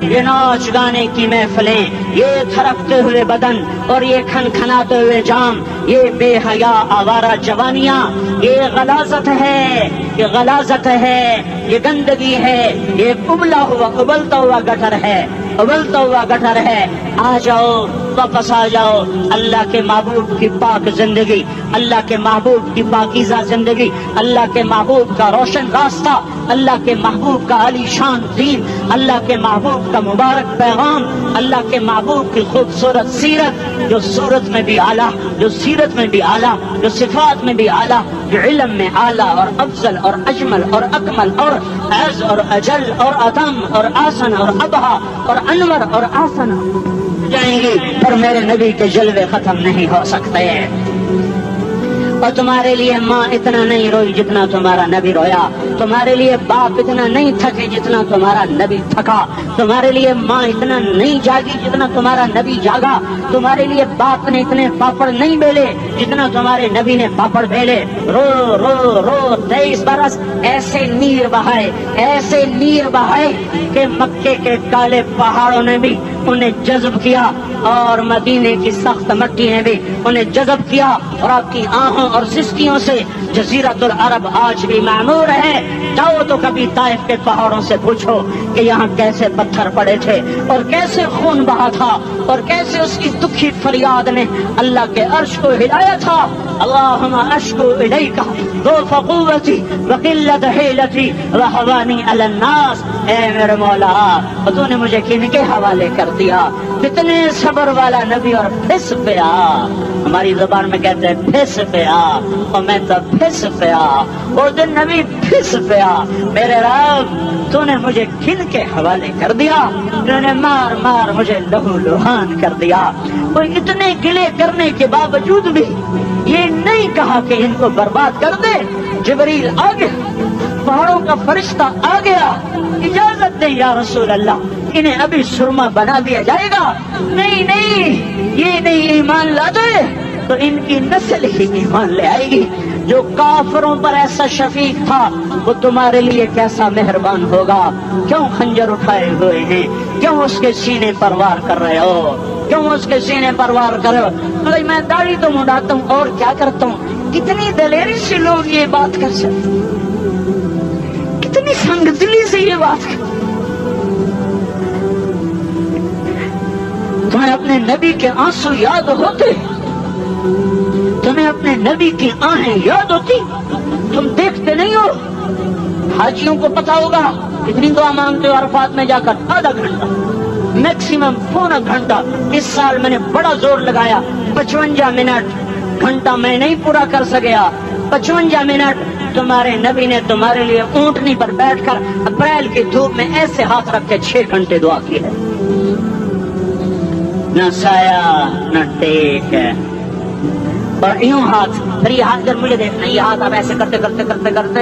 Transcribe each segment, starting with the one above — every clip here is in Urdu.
یہ ناچ گانے کی محفلیں، یہ تھرکتے ہوئے بدن اور یہ کھنکھناتے ہوئے جام، یہ بے حیا آوارہ جوانیاں، یہ غلاظت ہے، یہ غلاظت ہے، یہ گندگی ہے، یہ ابلتا ہوا گٹر ہے، ابلتا ہوا گٹر ہے۔ آ جاؤ، واپس آ جاؤ اللہ کے محبوب کی پاک زندگی، اللہ کے محبوب کی پاکیزہ زندگی، اللہ کے محبوب کا روشن راستہ، اللہ کے محبوب کا علی شان دین، اللہ کے محبوب کا مبارک پیغام، اللہ کے محبوب کی خوبصورت سیرت، جو صورت میں بھی اعلیٰ، جو سیرت میں بھی اعلیٰ، جو صفات میں بھی اعلیٰ، جو علم میں اعلیٰ اور افضل اور اجمل اور اکمل اور اعز اور اجل اور اتم اور آسن اور ابہا اور انور اور آسن جائیں گی، پر میرے نبی کے جلوے ختم نہیں ہو سکتے۔ اور تمہارے لیے ماں اتنا نہیں روئی جتنا تمہارا نبی رویا، تمہارے لیے باپ اتنا نہیں تھکے جتنا تمہارا نبی تھکا، تمہارے لیے ماں اتنا نہیں جاگی جتنا تمہارا نبی جاگا، تمہارے لیے باپ نے اتنے پاپڑ نہیں بیلے جتنا تمہارے نبی نے پاپڑ بیلے۔ رو رو رو 23 برس ایسے نیر بہائے، ایسے نیر بہائے کہ مکے کے کالے پہاڑوں نے بھی انہیں جذب کیا اور مدینے کی سخت مٹی نے بھی انہیں جذب کیا، اور آپ کی آہوں اور سسکیوں سے جزیرۃ العرب آج بھی معمور ہے۔ جاؤ تو کبھی طائف کے پہاڑوں سے پوچھو کہ یہاں کیسے پتھر پڑے تھے اور کیسے خون بہا تھا اور کیسے اس کی دکھی فریاد نے اللہ کے عرش کو ہلایا تھا۔ اللہم اشکو الیک ضعف قوتی وقلت حیلتی وہوانی علی الناس۔ اے میرے مولا، تو نے مجھے کن کے حوالے کر دیا؟ کتنے صبر والا نبی، اور پھس پیا، ہماری زبان میں کہتے ہیں پھس پیا، اور میں تو پھس پیا، وہ دن نبی پھس پیا۔ میرے رب، تو نے مجھے کن کے حوالے کر دیا؟ تو نے مار مار مجھے لہو لہان کر دیا۔ کوئی اتنے گلے کرنے کے باوجود بھی یہ نہیں کہا کہ ان کو برباد کر دے۔ جبریل آ گیا، پہاڑوں کا فرشتہ آ گیا، اجازت دیں یا رسول اللہ، انہیں ابھی سرما بنا دیا جائے گا۔ نہیں نہیں، یہ نہیں ایمان لاتے تو ان کی نسل ہی ایمان لے آئے گی۔ جو کافروں پر ایسا شفیق تھا وہ تمہارے لیے کیسا مہربان ہوگا۔ کیوں خنجر اٹھائے ہوئے ہیں؟ کیوں اس کے سینے پر وار کر رہے ہو؟ کیوں اس کے سینے پر وار کر رہے ہو؟ بھائی میں داڑھی تو مڈاتا ہوں اور کیا کرتا ہوں۔ کتنی دلیری سے لوگ یہ بات کر سکتے، کتنی سنگ دلی سے یہ بات کر۔ تمہیں اپنے نبی کے آنسو یاد ہوتے؟ تمہیں اپنے نبی کی آہیں یاد ہوتی؟ تم دیکھتے نہیں ہو؟ حاجیوں کو پتا ہوگا کتنی دعا مانگتے ہو عرفات میں جا کر؟ آدھا گھنٹہ، میکسیمم پونا گھنٹہ۔ اس سال میں نے بڑا زور لگایا، 55 منٹ، گھنٹہ میں نہیں پورا کر سکیا، 55 منٹ تمہارے نبی نے تمہارے لیے اونٹنی پر بیٹھ کر اپریل کی دھوپ میں ایسے ہاتھ رکھ کے 6 گھنٹے دعا کی ہے۔ نہ سایہ نہ ٹیک ہے، اور یوں ہاتھ، پھر یہ ہاتھ جب مجھے دیکھنا، یہ ہاتھ آپ ایسے کرتے کرتے کرتے کرتے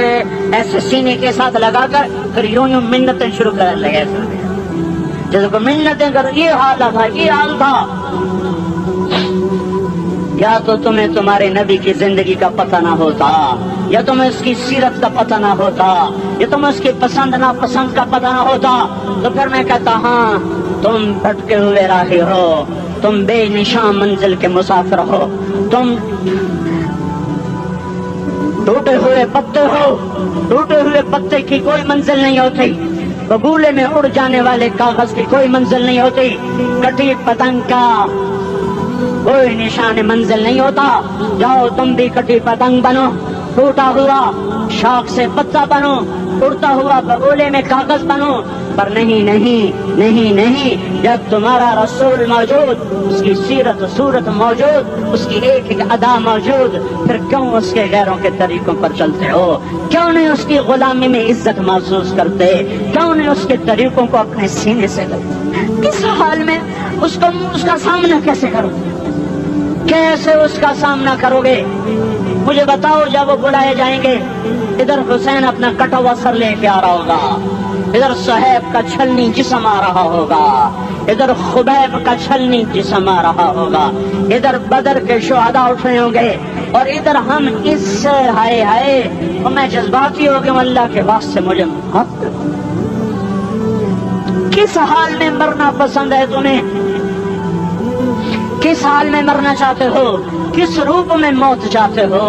ایسے سینے کے ساتھ لگا کر پھر یوں یوں منتیں شروع کر لگے، جیسے کو منتیں کر۔ یہ حال تھا، یہ حال تھا۔ یا تو تمہیں تمہارے نبی کی زندگی کا پتہ نہ ہوتا، یا تمہیں اس کی سیرت کا پتہ نہ ہوتا، یا تمہیں اس کی پسند ناپسند کا پتہ نہ ہوتا، تو پھر میں کہتا ہاں تم بھٹکے ہوئے راہی ہو، تم بے نشان منزل کے مسافر ہو، تم ٹوٹے ہوئے پتے ہو۔ ٹوٹے ہوئے پتے کی کوئی منزل نہیں ہوتی، بگولے میں اڑ جانے والے کاغذ کی کوئی منزل نہیں ہوتی، کٹی پتنگ کا کوئی نشان منزل نہیں ہوتا۔ جاؤ تم بھی کٹی پتنگ بنو، ٹوٹا ہوا شاخ سے پتا بنو، اڑتا ہوا بگولے میں کاغذ بنو، پر نہیں نہیں نہیں نہیں، جب تمہارا رسول موجود، اس کی سیرت صورت موجود، اس کی ایک ایک ادا موجود، پھر کیوں اس کے غیروں کے طریقوں پر چلتے ہو؟ کیوں نہیں اس کی غلامی میں عزت محسوس کرتے؟ کیوں نہیں اس کے طریقوں کو اپنے سینے سے لگتے؟ کس حال میں اس کا سامنا کیسے کرو؟ کیسے اس کا سامنا کرو گے؟ مجھے بتاؤ، جب وہ بلائے جائیں گے، ادھر حسین اپنا کٹا ہوا سر لے کے آ رہا ہوگا، ادھر صہیب کا چھلنی جسم آ رہا ہوگا، ادھر خبیب کا چھلنی جسم آ رہا ہوگا، ادھر بدر کے شہداء اٹھ رہے ہوں گے، اور ادھر ہم اس سے ہائے ہائے، اور میں جذباتی ہو گیا، اللہ کے واسطے مجھے کس حال میں مرنا پسند ہے تمہیں؟ کس حال میں مرنا چاہتے ہو؟ کس روپ میں موت چاہتے ہو؟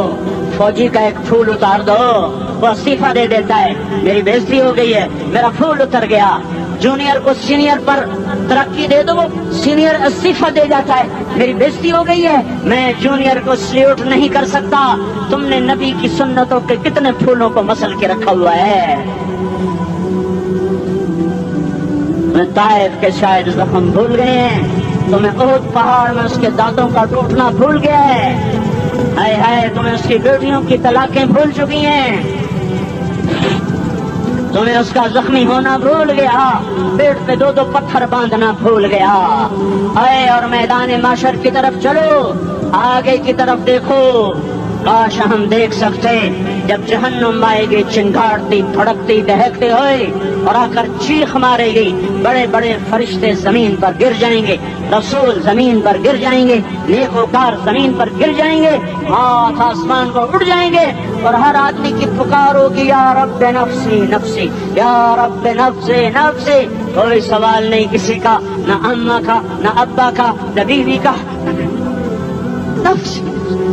فوجی کا ایک پھول اتار دو، وہ استعفیٰ دے دیتا ہے، میری بےزتی ہو گئی ہے، میرا پھول اتر گیا۔ جونیئر کو سینئر پر ترقی دے دو، سینئر استعفیٰ دے جاتا ہے، میری بےزتی ہو گئی ہے، میں جونیئر کو سلیوٹ نہیں کر سکتا۔ تم نے نبی کی سنتوں کے کتنے پھولوں کو مسل کے رکھا ہوا ہے۔ تمہیں طائف کے شاید زخم بھول گئے ہیں، تمہیں احد پہاڑ میں اس کے دانتوں کا ٹوٹنا بھول گیا ہے، ہائے ہائے تمہیں اس کی بیٹیوں کی طلاقیں بھول چکی ہیں، تمہیں اس کا زخمی ہونا بھول گیا، پیٹ پہ دو دو پتھر باندھنا بھول گیا۔ آئے اور میدان معاشر کی طرف چلو، آگے کی طرف دیکھو۔ کاش ہم دیکھ سکتے جب جہنم آئے گی چنگاڑتی بھڑکتی دہکتے ہوئے اور آ کر چیخ مارے گی، بڑے بڑے فرشتے زمین پر گر جائیں گے، رسول زمین پر گر جائیں گے، نیکوکار زمین پر گر جائیں گے، ہاتھ آسمان کو اٹھ جائیں گے، اور ہر آدمی کی پکار ہوگی یا رب نفسی نفسی، یا رب نفسی نفسی۔ کوئی سوال نہیں کسی کا، نہ اماں کا، نہ ابا کا، نہ بیوی کا، نفس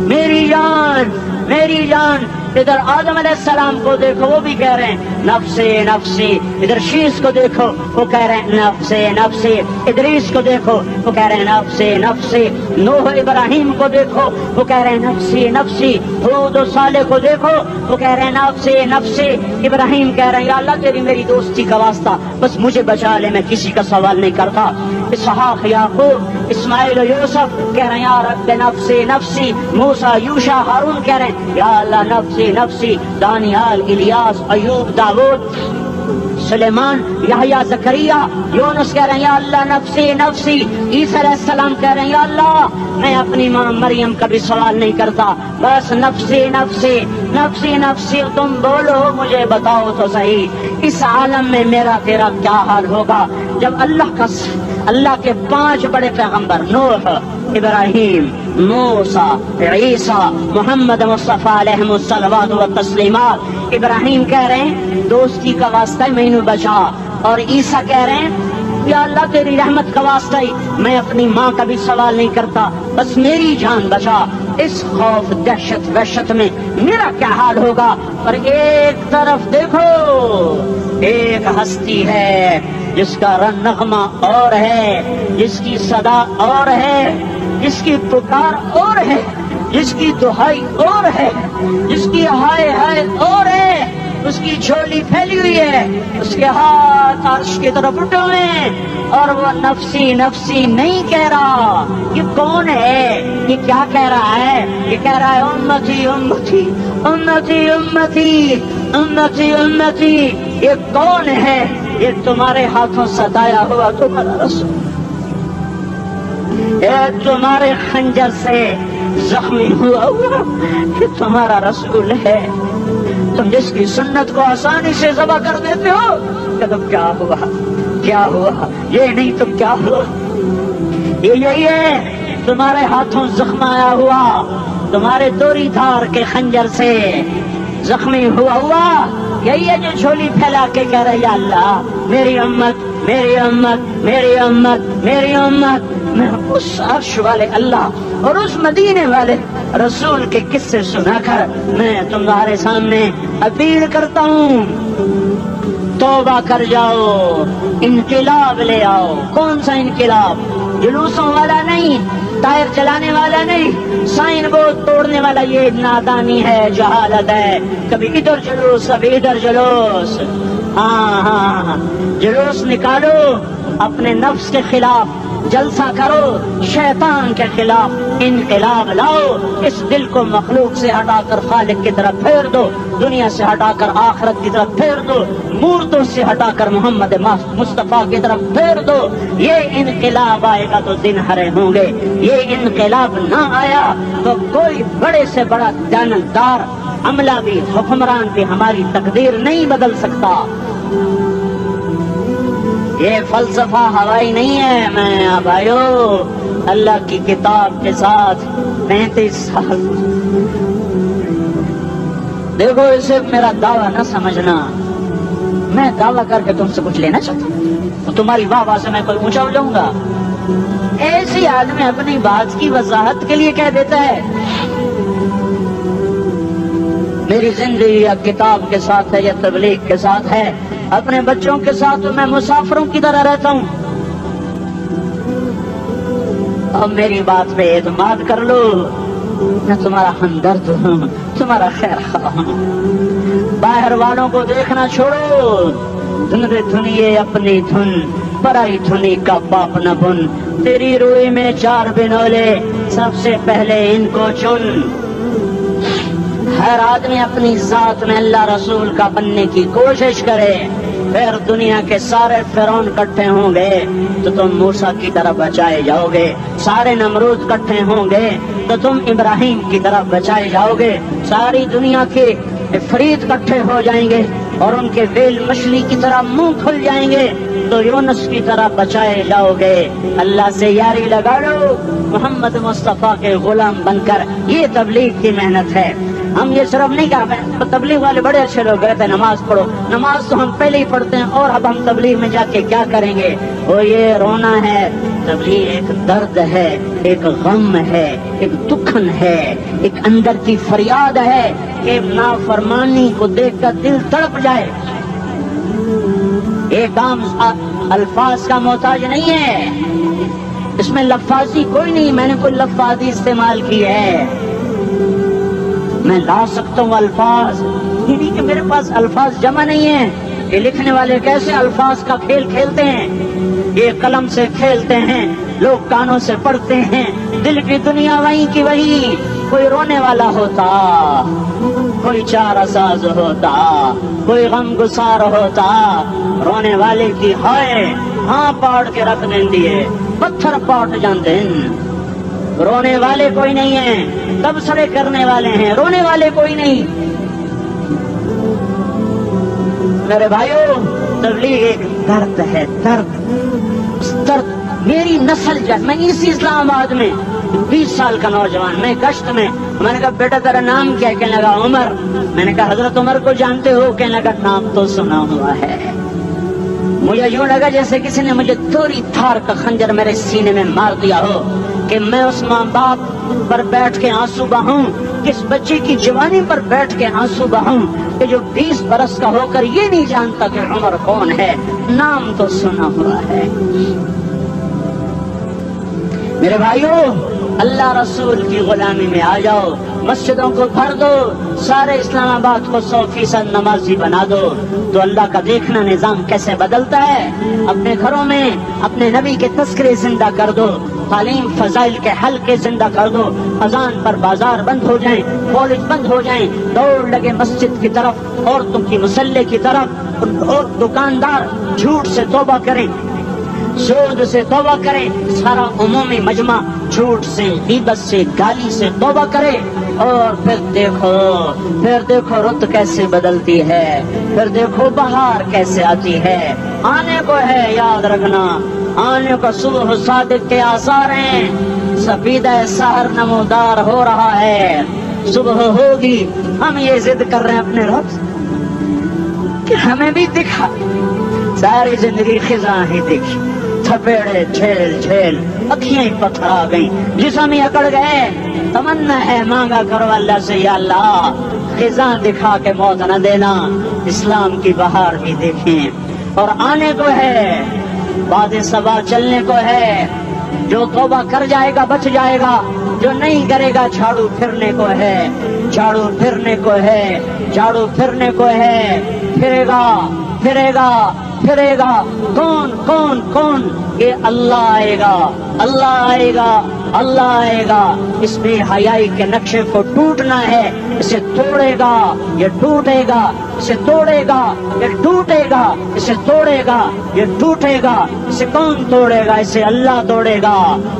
میری جان میری جان۔ ادھر آدم علیہ السلام کو دیکھو، وہ بھی کہہ رہے ہیں نفسی نفسی، ادھر شیش کو دیکھو وہ کہہ رہے ہیں نفسی نفسی، ادریس کو دیکھو وہ کہہ رہے ہیں نفسی نفسی، نوح ابراہیم کو دیکھو وہ کہہ رہے ہیں نفسی نفسی، ہود و صالح کو دیکھو وہ کہہ رہے ہیں نفسی نفسی۔ ابراہیم کہہ رہے ہیں یا اللہ تیری میری دوستی کا واسطہ، بس مجھے بچا لے، میں کسی کا سوال نہیں کرتا۔ اسحاق یعقوب اسماعیل و یوسف کہہ رہے ہیں یا رب نفسی نفسی، موسیٰ یوشع ہارون کہہ رہے ہیں یا اللہ نفسی نفسی، دانیال الیاس ایوب داؤد سلیمان یحییٰ زکریا یونس کہہ رہے ہیں یا اللہ نفسی نفسی، عیسیٰ علیہ السلام کہہ رہے ہیں یا اللہ میں اپنی ماں مریم کا بھی سوال نہیں کرتا، بس نفسی نفسی نفسی نفسی۔ تم بولو مجھے بتاؤ تو صحیح، اس عالم میں میرا تیرا کیا حال ہوگا جب اللہ کے 5 بڑے پیغمبر نوح، ابراہیم، موسیٰ، عیسیٰ، محمد مصطفیٰ علیہ الصلوات والتسلیمات۔ ابراہیم کہہ رہے ہیں دوستی کا واسطہ مینو بچا، اور عیسیٰ کہہ رہے ہیں یا اللہ تیری رحمت کا واسطہ ہی میں اپنی ماں کا بھی سوال نہیں کرتا، بس میری جان بچا۔ اس خوف دہشت وحشت میں میرا کیا حال ہوگا؟ اور ایک طرف دیکھو، ایک ہستی ہے جس کا نغمہ اور ہے، جس کی صدا اور ہے، جس کی پکار اور ہے، جس کی دہائی اور ہے، جس کی ہائے ہائے اور ہے، اس کی جھولی پھیلی ہوئی ہے، اس کے ہاتھ عرش کی طرف اٹھے ہوئے ہیں، اور وہ نفسی نفسی نہیں کہہ رہا۔ یہ کون ہے؟ یہ کیا کہہ رہا ہے؟ یہ کہہ رہا ہے امتی امتی امتی امتی امتی امتی۔ یہ کون ہے؟ یہ تمہارے ہاتھوں ستایا ہوا تمہارا رسول، یہ تمہارے خنجر سے زخمی ہوا یہ تمہارا رسول ہے۔ تم جس کی سنت کو آسانی سے ذبح کر دیتے ہو، کہ تم کیا ہوا کیا ہوا، یہ نہیں تو کیا ہوا، یہ یہی ہے تمہارے ہاتھوں زخم آیا ہوا، تمہارے دوری دھار کے خنجر سے زخمی ہوا یہی ہے جو جھولی پھیلا کے کہہ رہے یا اللہ میری امت میری امت میری امت میری امت۔ میں اس عرش والے اللہ اور اس مدینے والے رسول کے قصے سنا کر میں تمہارے سامنے اپیل کرتا ہوں، توبہ کر جاؤ، انقلاب لے آؤ۔ کون سا انقلاب؟ جلوسوں والا نہیں، ٹائر چلانے والا نہیں، سائن بورڈ توڑنے والا، یہ نادانی ہے، جہالت ہے۔ کبھی ادھر جلوس کبھی ادھر جلوس، ہاں جلوس نکالو، اپنے نفس کے خلاف جلسہ کرو، شیطان کے خلاف انقلاب لاؤ، اس دل کو مخلوق سے ہٹا کر خالق کی طرف پھیر دو، دنیا سے ہٹا کر آخرت کی طرف پھیر دو، مورتوں سے ہٹا کر محمد مصطفیٰ کی طرف پھیر دو۔ یہ انقلاب آئے گا تو دن ہرے ہوں گے، یہ انقلاب نہ آیا تو کوئی بڑے سے بڑا جانبدار عملہ بھی حکمران بھی ہماری تقدیر نہیں بدل سکتا۔ یہ فلسفہ ہوائی نہیں ہے۔ میں بھائیو اللہ کی کتاب کے ساتھ 35 سال، دیکھو اسے میرا دعویٰ نہ سمجھنا، میں دعویٰ کر کے تم سے کچھ لینا چاہتا ہوں، تو تمہاری واہ واہ سے میں کوئی اونچا ہو جاؤں گا؟ ایسی آدمی اپنی بات کی وضاحت کے لیے کہہ دیتا ہے میری زندگی یا کتاب کے ساتھ ہے یا تبلیغ کے ساتھ ہے، اپنے بچوں کے ساتھ میں مسافروں کی طرح رہتا ہوں، اب میری بات پہ اعتماد کر لو، میں تمہارا ہمدرد ہوں، تمہارا خیر خواہ ہوں۔ باہر والوں کو دیکھنا چھوڑو، دھندے دھنیے اپنی دھن، پرائی دھنی کا باپ نہ بن، تیری روئی میں 4 بنولے، سب سے پہلے ان کو چن۔ ہر آدمی اپنی ذات میں اللہ رسول کا بننے کی کوشش کرے، پھر دنیا کے سارے فرعون اکٹھے ہوں گے تو تم موسیٰ کی طرف بچائے جاؤ گے، سارے نمرود اکٹھے ہوں گے تو تم ابراہیم کی طرف بچائے جاؤ گے، ساری دنیا کے فرید اکٹھے ہو جائیں گے اور ان کے ویل مچھلی کی طرح منہ کھل جائیں گے تو یونس کی طرح بچائے جاؤ گے۔ اللہ سے یاری لگا لو، محمد مصطفیٰ کے غلام بن کر، یہ تبلیغ کی محنت ہے۔ ہم یہ صرف نہیں کہا، تبلیغ والے بڑے اچھے لوگ کہتے ہیں نماز پڑھو، نماز تو ہم پہلے ہی پڑھتے ہیں اور اب ہم تبلیغ میں جا کے کیا کریں گے؟ وہ یہ رونا ہے، تبلیغ ایک درد ہے، ایک غم ہے، ایک دکھن ہے، ایک اندر کی فریاد ہے کہ نافرمانی کو دیکھ کر دل تڑپ جائے۔ ایک کام الفاظ کا محتاج نہیں ہے، اس میں لفاظی کوئی نہیں، میں نے کوئی لفاظی استعمال کی ہے، میں لا سکتا ہوں الفاظ، یہ نہیں کہ میرے پاس الفاظ جمع نہیں ہیں۔ یہ لکھنے والے کیسے الفاظ کا کھیل کھیلتے ہیں، یہ قلم سے کھیلتے ہیں، لوگ کانوں سے پڑھتے ہیں، دل کی دنیا وہیں کی وہی، کوئی رونے والا ہوتا، کوئی چارہ ساز ہوتا، کوئی غم گسار ہوتا، رونے والے کی ہائے ہاں پاڑ کے رکھ دیں دیے، پتھر پاٹ جاندے ہیں۔ رونے والے کوئی نہیں ہیں، تبصرے کرنے والے ہیں، رونے والے کوئی نہیں۔ میرے بھائیو، تبلیغ ایک درد ہے، درد، اس درد میری نسل جب میں اسی اسلام آباد میں 20 سال کا نوجوان، میں گشت میں نے کہا بیٹا تیرا نام کیا؟ کہنے لگا عمر۔ میں نے کہا حضرت عمر کو جانتے ہو؟ کہنے لگا نام تو سنا ہوا ہے۔ مجھے یوں لگا جیسے کسی نے مجھے توری تھار کا خنجر میرے سینے میں مار دیا ہو کہ میں اس ماں باپ پر بیٹھ کے آنسو بہاؤں، کس بچے کی جوانی پر بیٹھ کے آنسو بہاؤں کہ جو 20 برس کا ہو کر یہ نہیں جانتا کہ عمر کون ہے، نام تو سنا ہوا ہے۔ میرے بھائیو، اللہ رسول کی غلامی میں آ جاؤ، مسجدوں کو بھر دو، سارے اسلام آباد کو 100% نمازی بنا دو تو اللہ کا دیکھنا نظام کیسے بدلتا ہے۔ اپنے گھروں میں اپنے نبی کے تذکرے زندہ کر دو، تعلیم فضائل کے حلقے زندہ کر دو، اذان پر بازار بند ہو جائیں، کالج بند ہو جائیں، دوڑ لگے مسجد کی طرف، عورتوں کی مسلح کی طرف، اور دکاندار جھوٹ سے توبہ کریں، سود سے توبہ کرے، سارا عمومی مجمع جھوٹ سے، غیبت سے، گالی سے توبہ کرے، اور پھر دیکھو رت کیسے بدلتی ہے، پھر دیکھو بہار کیسے آتی ہے۔ آنے کو ہے، یاد رکھنا، آنے کو صبح صادق کے آثار ہیں، سفیدہ سحر نمودار ہو رہا ہے، صبح ہوگی۔ ہم یہ ضد کر رہے ہیں اپنے رب کہ ہمیں بھی دکھا، ساری زندگی خزاں ہی دیکھی، تھپیڑے جھیل جھیل، اکھیاں ہی پتھر آ گئیں، جسم ہی اکڑ گئے۔ تمنا ہے مانگا کرو اللہ سے، یا اللہ خزاں دکھا کے موت نہ دینا، اسلام کی بہار بھی دیکھیں۔ اور آنے کو ہے، بعد صبا چلنے کو ہے، جو توبہ کر جائے گا بچ جائے گا، جو نہیں کرے گا جھاڑو پھرنے کو ہے، جھاڑو پھرنے کو ہے، جھاڑو پھرنے کو ہے، پھرے گا پھرے گا پھرے گا۔ کون کون کون؟ یہ اللہ آئے گا، اللہ آئے گا، اللہ آئے گا۔ اس بے حیائی کے نقشے کو ٹوٹنا ہے، اسے توڑے گا یہ ٹوٹے گا، اسے توڑے گا یہ ٹوٹے گا، اسے توڑے گا یہ ٹوٹے گا۔ اسے کون توڑے گا؟ اسے اللہ توڑے گا،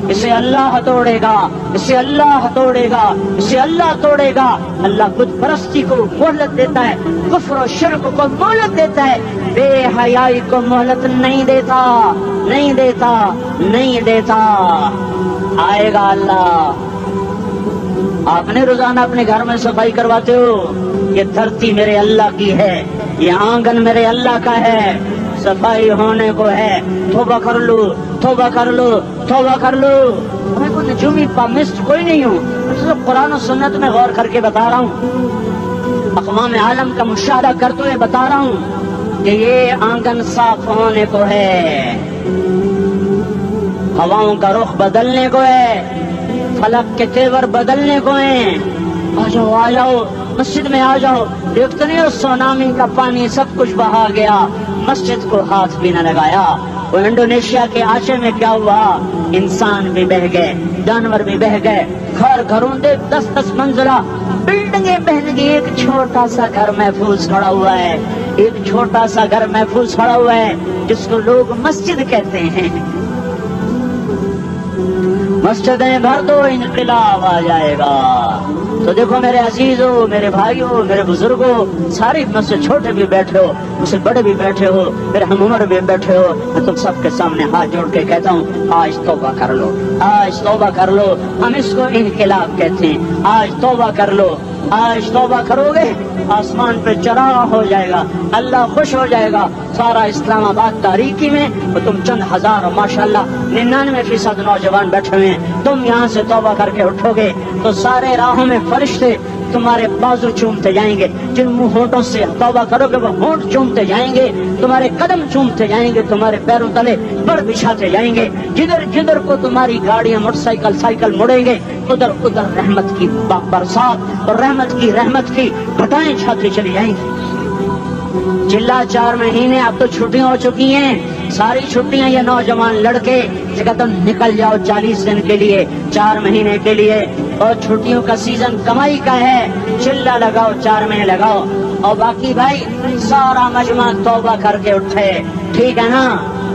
اسے اللہ توڑے گا، اسے اللہ توڑے گا، اسے اللہ توڑے گا۔ اللہ بت پرستی کو مہلت دیتا ہے، کفر و شرک کو مہلت دیتا ہے، بے حیائی کو مہلت نہیں دیتا، نہیں دیتا، نہیں دیتا۔ آئے گا اللہ۔ آپ نے روزانہ اپنے گھر میں صفائی کرواتے ہو؟ یہ دھرتی میرے اللہ کی ہے، یہ آنگن میرے اللہ کا ہے، صفائی ہونے کو ہے. توبہ کر لو, توبہ کر لو, توبہ کر لو. میں کوئی نجومی پامسٹ کوئی نہیں ہوں, صرف قرآن و سنت میں غور کر کے بتا رہا ہوں, اقوام عالم کا مشاہدہ کرتے ہوئے بتا رہا ہوں کہ یہ آنگن صاف ہونے کو ہے, ہواؤں کا رخ بدلنے کو ہے, فلک کے تیور بدلنے کو ہیں. آ جاؤ, آ جاؤ, مسجد میں آ جاؤ. دیکھتے نہیں ہو سونامی کا پانی سب کچھ بہا گیا, مسجد کو ہاتھ بھی نہ لگایا. وہ انڈونیشیا کے آچے میں کیا ہوا, انسان بھی بہ گئے, جانور بھی بہ گئے, گھر گھروں دے 10-10 منزلہ بلڈنگیں بہن گئی. ایک چھوٹا سا گھر محفوظ کھڑا ہوا ہے, ایک چھوٹا سا گھر محفوظ کھڑا ہوا ہے جس کو لوگ مسجد کہتے ہیں. مسجدیں بھر دو, انقلاب آ جائے گا. تو دیکھو میرے عزیزوں, میرے بھائیوں, میرے بزرگوں, ساری مجھ سے چھوٹے بھی بیٹھے ہو, مجھ سے بڑے بھی بیٹھے ہو, میرے ہم عمر بھی بیٹھے ہو, میں تم سب کے سامنے ہاتھ جوڑ کے کہتا ہوں آج توبہ کر لو, آج توبہ کر لو. ہم اس کو انقلاب کہتے ہیں. آج توبہ کر لو, آج توبہ کرو گے آسمان پہ چراغ ہو جائے گا, اللہ خوش ہو جائے گا. سارا اسلام آباد تاریکی میں تو تم چند ہزار اور ماشاءاللہ 99% نوجوان بیٹھے ہوئے ہیں. تم یہاں سے توبہ کر کے اٹھو گے تو سارے راہوں میں فرشتے تمہارے بازو چومتے جائیں گے. جن منہ ہونٹوں سے توبہ کرو گے وہ ہونٹ چومتے جائیں گے, تمہارے قدم چومتے جائیں گے, تمہارے پیروں تلے بڑ بچھاتے جائیں گے. جدھر جدھر کو تمہاری گاڑیاں موٹر سائیکل سائیکل مڑیں گے ادھر ادھر رحمت کی برسات اور رحمت کی گھٹائیں چھاتی چلی جائیں گی. چلا 4 مہینے اب تو چھٹیاں ہو چکی ہیں, ساری چھٹیاں یہ نوجوان لڑکے جگہ تم نکل جاؤ 40 دن کے لیے, 4 مہینے کے لیے. اور چھٹیوں کا سیزن کمائی کا ہے, چلا لگاؤ, 4 مہینے لگاؤ. اور باقی بھائی سارا مجمع توبہ کر کے اٹھے, ٹھیک ہے نا؟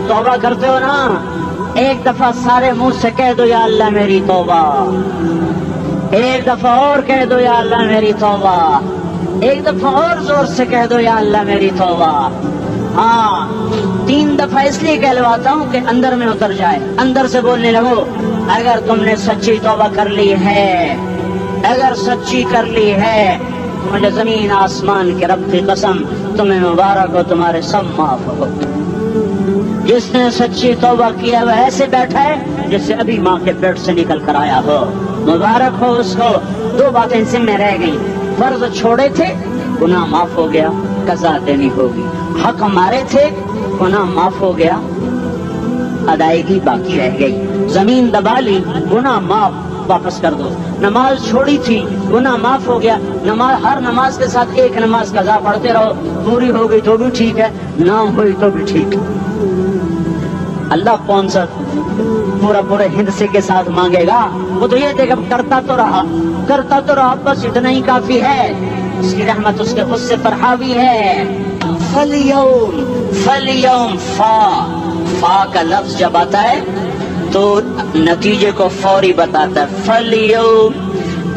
توبہ کرتے ہو نا؟ ایک دفعہ سارے منہ سے کہہ دو یا اللہ میری توبہ, ایک دفعہ اور کہہ دو یا اللہ میری توبہ, ایک دفعہ اور زور سے کہہ دو یا اللہ میری توبہ. ہاں 3 دفعہ اس لیے کہلواتا ہوں کہ اندر میں اتر جائے, اندر سے بولنے لگو. اگر تم نے سچی توبہ کر لی ہے, اگر سچی کر لی ہے, مجھے زمین آسمان کے رب کی قسم تمہیں مبارک ہو, تمہارے سب معاف ہو. جس نے سچی توبہ کیا وہ ایسے بیٹھا ہے جیسے ابھی ماں کے پیٹ سے نکل کر آیا ہو, مبارک ہو اس کو. 2 باتیں ذمہ رہ گئی, فرض چھوڑے تھے گناہ معاف ہو گیا, قضا دینی ہوگی. حق مارے تھے گناہ معاف ہو گیا, ادائیگی باقی رہ گئی. زمین دبا لی گناہ معاف, واپس کر دو. نماز چھوڑی تھی گناہ معاف ہو گیا, نماز ہر نماز کے ساتھ ایک نماز قضا پڑھتے رہو, پوری ہو گئی تو بھی ٹھیک ہے, نہ ہوئی تو بھی ٹھیک ہے. اللہ کون سا پورے ہند سے کے ساتھ مانگے گا؟ وہ تو یہ دیکھ کرتا تو رہا, بس اتنا ہی کافی ہے. اس کی رحمت اس کے غصے پر حاوی ہے. فَالْيَوْمِ فا کا لفظ جب آتا ہے تو نتیجے کو فوری بتاتا ہے. فَالْيَوْمِ,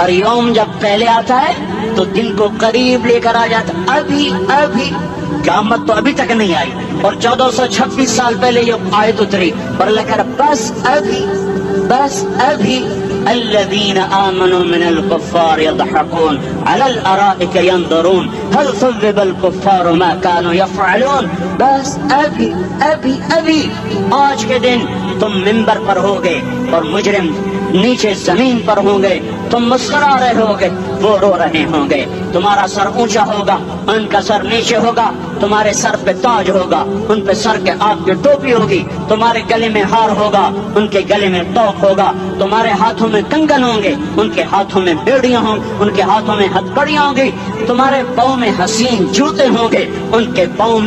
اور یوم جب پہلے آتا ہے تو دل کو قریب لے کر آ جاتا. ابھی قیامت تو ابھی تک نہیں آئی, اور 1426 سال پہلے یہ آیت اتری, اور اللہ کہہ رہا بس ابھی الذين آمنوا من الكفار يضحكون على الأرائك ينظرون هل ثوب الكفار ما كانوا يفعلون. بس ابھی آج کے دن تم منبر پر ہوگے اور مجرم نیچے زمین پر ہوں گے, تم مسکرا رہے ہوگے, وہ رو رہے ہوں گے. تمہارا سر اونچا ہوگا, ان کا سر نیچے ہوگا. تمہارے سر پہ تاج ہوگا, ان پہ سر کے آپ کی ٹوپی ہوگی. تمہارے گلے میں ہار ہوگا, ان کے گلے میں توق ہوگا. تمہارے ہاتھوں میں کنگن ہوں گے, ان کے ہاتھوں میں بیڑیاں ہوں, ان کے ہاتھوں میں ہتھکڑیاں ہوں گی. تمہارے پاؤں میں حسین جوتے ہوں گے, ان کے پاؤں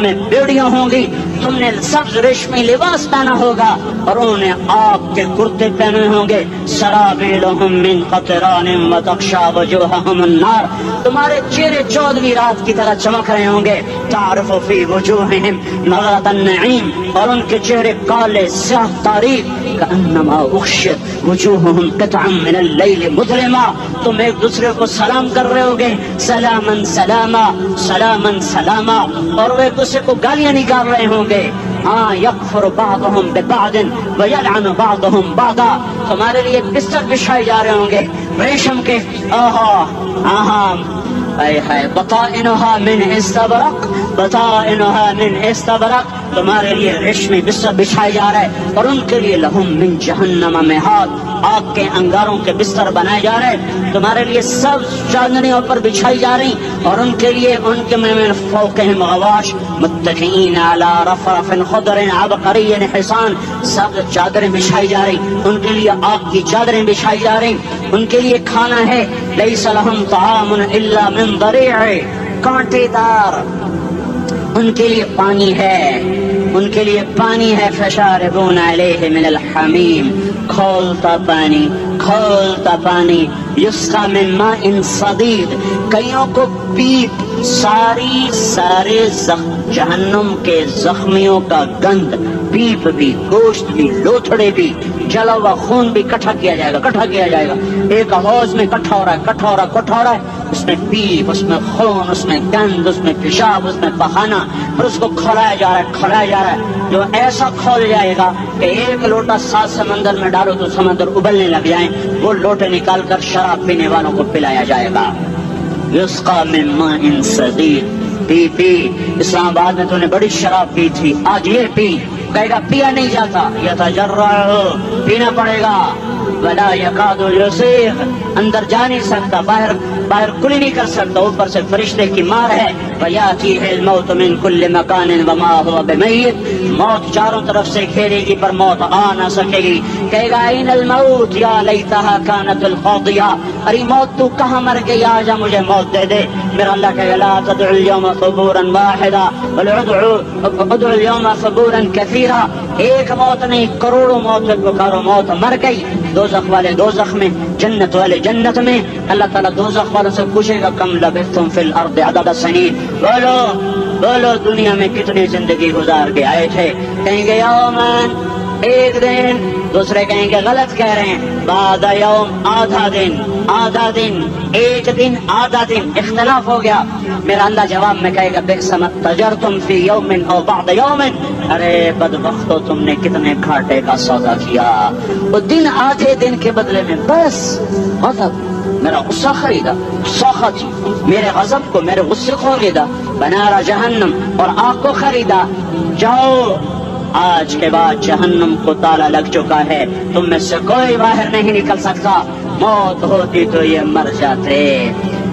میں بیڑیاں ہوں گی. تم نے سبز ریشمی لباس پہنا ہوگا اور انہوں نے آگ کے کرتے پہنے ہوں گے. سرابیلہم من قطران وتغشی وجوہہم النار. تمہارے چہرے 14ویں رات کی طرح چمک رہے ہوں گے. تعرف فی وجوہہم نظرۃ النعیم, اور ان کے چہرے کالے سیاہ تاریک. کأنما اغشیت وجوہہم قطعا من اللیل مظلما. تم ایک دوسرے کو سلام کر رہے ہوگے, سلامن سلاما سلامن سلاما, اور وہ ایک دوسرے کو گالیاں نکال رہے ہوں گے. ہاں یکفر بعضهم ببعض ویلعن بعضهم بعضا. تمہارے لیے بستر بچھائے جا رہے ہوں گے ریشم کے, بطائنها من استبرق بطائنها من استبرق، تمہارے لیے ریشمی بستر بچھائے جا رہے، اور ان کے لیے لہم من جہنم مہاد، آگ کے انگاروں کے بستر بنائے جا رہے، تمہارے لیے سب چادریں پر بچھائی جا رہی، اور ان کے لیے ان کے من فوقہم غواش متکئین علی رفرف خضر عبقری حسان، سب چادریں بچھائی جا رہی، ان کے لیے آگ کی چادریں بچھائی جا رہی، ان کے لیے کھانا ہے لیس لہم طعام الا من ضریع، کانٹے دار، ان کے لیے پانی ہے، ان کے لیے پانی ہے، فشاربون علیہ من الحمیم، کھولتا پانی، کھولتا پانی، یسقی من ماء صدید، کئیوں کو پیپ، سارے جہنم کے زخمیوں کا گند، پیپ بھی، گوشت بھی، لوتھڑے بھی، جلا ہوا خون بھی اکٹھا کیا جائے گا، اکٹھا کیا جائے گا، ایک حوض میں اکٹھا ہو رہا ہے، اکٹھا ہو رہا ہے، اکٹھا ہو رہا ہے، اس میں پیپ، اس میں خون، اس میں گند، اس میں پیشاب، اس میں پخانہ، اور اس کو کھولایا جا رہا ہے، کھولایا جا رہا ہے، جو ایسا کھول جائے گا کہ ایک لوٹا 7 سمندر میں ڈالو تو سمندر ابلنے لگ جائیں، وہ لوٹے نکال کر شراب پینے والوں کو پلایا جائے گا، یسقی من ماء صدید، پی پی، اسلام آباد میں تو نے بڑی شراب پی تھی، آج یہ پی، کہے گا پیا نہیں جاتا، یتجرعہ، پینا پڑے گا، ولا یکاد یسیغ، اندر جا نہیں سکتا، باہر کلی نہیں کر سکتا، اوپر سے فرشتے کی مار ہے، ویاتیہ الموت من کل مکان وما هو بمیت، موت چاروں طرف سے گھیرے گی پر موت آ نہ سکے گی، کہے گا این الموت یا لیتہا کانت القاضیہ، ارے موت تو کہاں مر گئی، آجا مجھے موت دے دے، میرا اللہ کہے گا لا تدعو اليوم ثبورا واحدا بل ادعو اليوم ثبورا کثیرا، ایک موت نہیں کروڑوں موت پکارو، موت مر گئی، دوزخ والے دوزخ میں، جنت والے جنت میں، اللہ تعالیٰ دوزخ والوں سے پوچھے گا کم لبثتم فی الارض عدد سنین، بولو دنیا میں کتنی زندگی گزار کے آئے تھے، کہیں گے یومن، ایک دن، دوسرے کہیں گے غلط کہہ رہے ہیں، بعد یوم، آدھا دن، ایک دن، آدھا دن، اختلاف ہو گیا، میرا اللہ جواب میں کہے گا بئس ما تجرتم فی یوم او بعد یوم، ارے بدبختو تم نے کتنے گھاٹے کا سودا کیا، وہ دن آدھے دن کے بدلے میں بس غضب، میرا غصہ خریدا، سوخت میرے غضب کو، میرے غصے کو خریدا، بنارا جہنم، اور آگ کو خریدا، جاؤ آج کے بعد جہنم کو تالا لگ چکا ہے، تم میں سے کوئی باہر نہیں نکل سکتا، موت ہوتی تو یہ مر جاتے،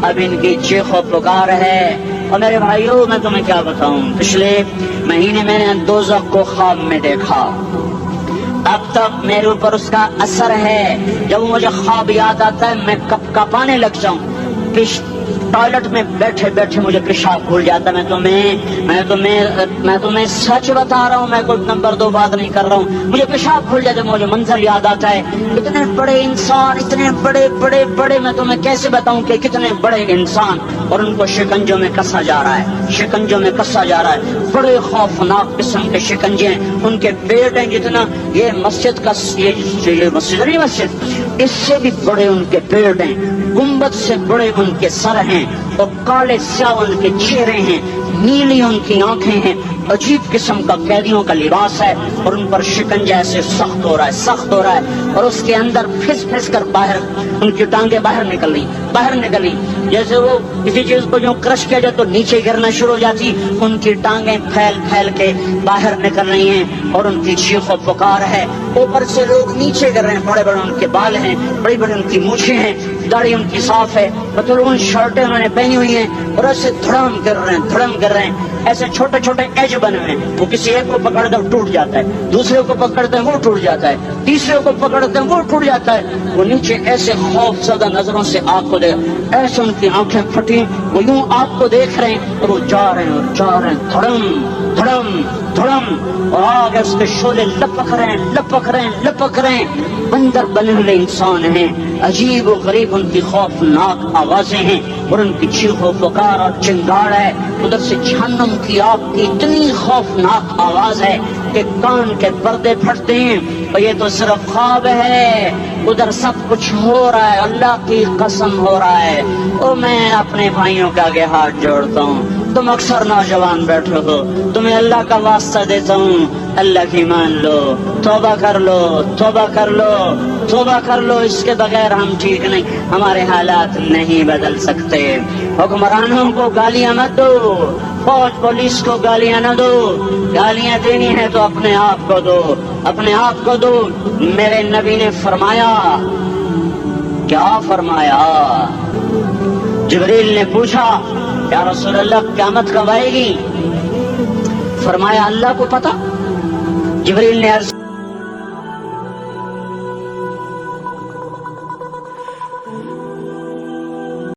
اب ان کی چیخ و پکار ہے، اور میرے بھائیوں میں تمہیں کیا بتاؤں، پچھلے مہینے میں نے دوزخ کو خواب میں دیکھا، اب تک میرے اوپر اس کا اثر ہے، جب مجھے خواب یاد آتا ہے میں کپ کپانے لگ جاؤں، ٹوائلٹ میں بیٹھے بیٹھے مجھے پیشاب بھول جاتا ہے، میں تمہیں سچ بتا رہا ہوں، میں کوئی نمبر 2 بات نہیں کر رہا ہوں، مجھے پیشاب بھول جاتا ہے، مجھے منظر یاد آتا ہے، اتنے بڑے انسان، اتنے بڑے میں تمہیں کیسے بتاؤں کہ کتنے بڑے انسان، اور ان کو شکنجوں میں کسا جا رہا ہے، بڑے خوفناک قسم کے شکنجے ہیں، ان کے پیٹ ہیں جتنا یہ مسجد کا، یہ مسجد نہیں، مسجد اس سے بھی بڑے ان کے پیٹ ہیں، گنبد سے بڑے ان کے سر ہیں، اور کالے سیاہ ان کے چہرے ہیں، نیلی ان کی آنکھیں ہیں، عجیب قسم کا قیدیوں کا لباس ہے، اور ان پر شکنجہ ایسے سخت ہو رہا ہے، اور اس کے اندر پھس کر باہر ان کی ٹانگیں باہر نکلی، جیسے وہ کسی چیز کو جو کرش کیا جائے تو نیچے گرنا شروع ہو جاتی، ان کی ٹانگیں پھیل کے باہر نکل رہی ہیں، اور ان کی چیخ و پکار ہے، اوپر سے لوگ نیچے گر رہے ہیں، بڑے ان کے بال ہیں، بڑی ان کی مونچھیں ہیں، داڑھی ان کی صاف ہے، پتلون شرٹیں انہوں نے پہنی ہوئی ہیں، اور ایسے دھڑم گر رہے ہیں، ایسے چھوٹے ایج بنے ہوئے ہیں، وہ کسی ایک کو پکڑتے ہیں ٹوٹ جاتا ہے، دوسرے کو پکڑتے ہیں وہ ٹوٹ جاتا ہے، تیسرے کو پکڑتے ہیں وہ ٹوٹ جاتا ہے، وہ نیچے ایسے خوف زدہ نظروں سے آگ کو دیکھ، ایسے ان کی آنکھیں پھٹی، وہ یوں آگ کو دیکھ رہے ہیں، اور وہ جا رہے ہیں، دھڑم، اور آگے اس کے شعلے لپک رہے ہیں، بندر بنے ہوئے انسان ہیں، عجیب و غریب ان کی خوفناک آوازیں ہیں، اور ان کی چیخ و پکار اور چنگاڑ ہے، ادھر سے جہنم کی آگ کی اتنی خوفناک آواز ہے کہ کان کے پردے پھٹتے ہیں، اور یہ تو صرف خواب ہے، ادھر سب کچھ ہو رہا ہے، اللہ کی قسم ہو رہا ہے، اور میں اپنے بھائیوں کے آگے ہاتھ جوڑتا ہوں، تم اکثر نوجوان بیٹھے ہو، تمہیں اللہ کا واسطہ دیتا ہوں، اللہ کی مان لو، توبہ کر لو، اس کے بغیر ہم ٹھیک نہیں، ہمارے حالات نہیں بدل سکتے، حکمرانوں کو گالیاں مت دو، فوج پولیس کو گالیاں نہ دو، گالیاں دینی ہے تو اپنے آپ کو دو، اپنے آپ کو دو۔ میرے نبی نے فرمایا، کیا فرمایا؟ جبریل نے پوچھا یا رسول اللہ قیامت کب آئے گی؟ فرمایا اللہ کو پتا۔ جبریل نے عرض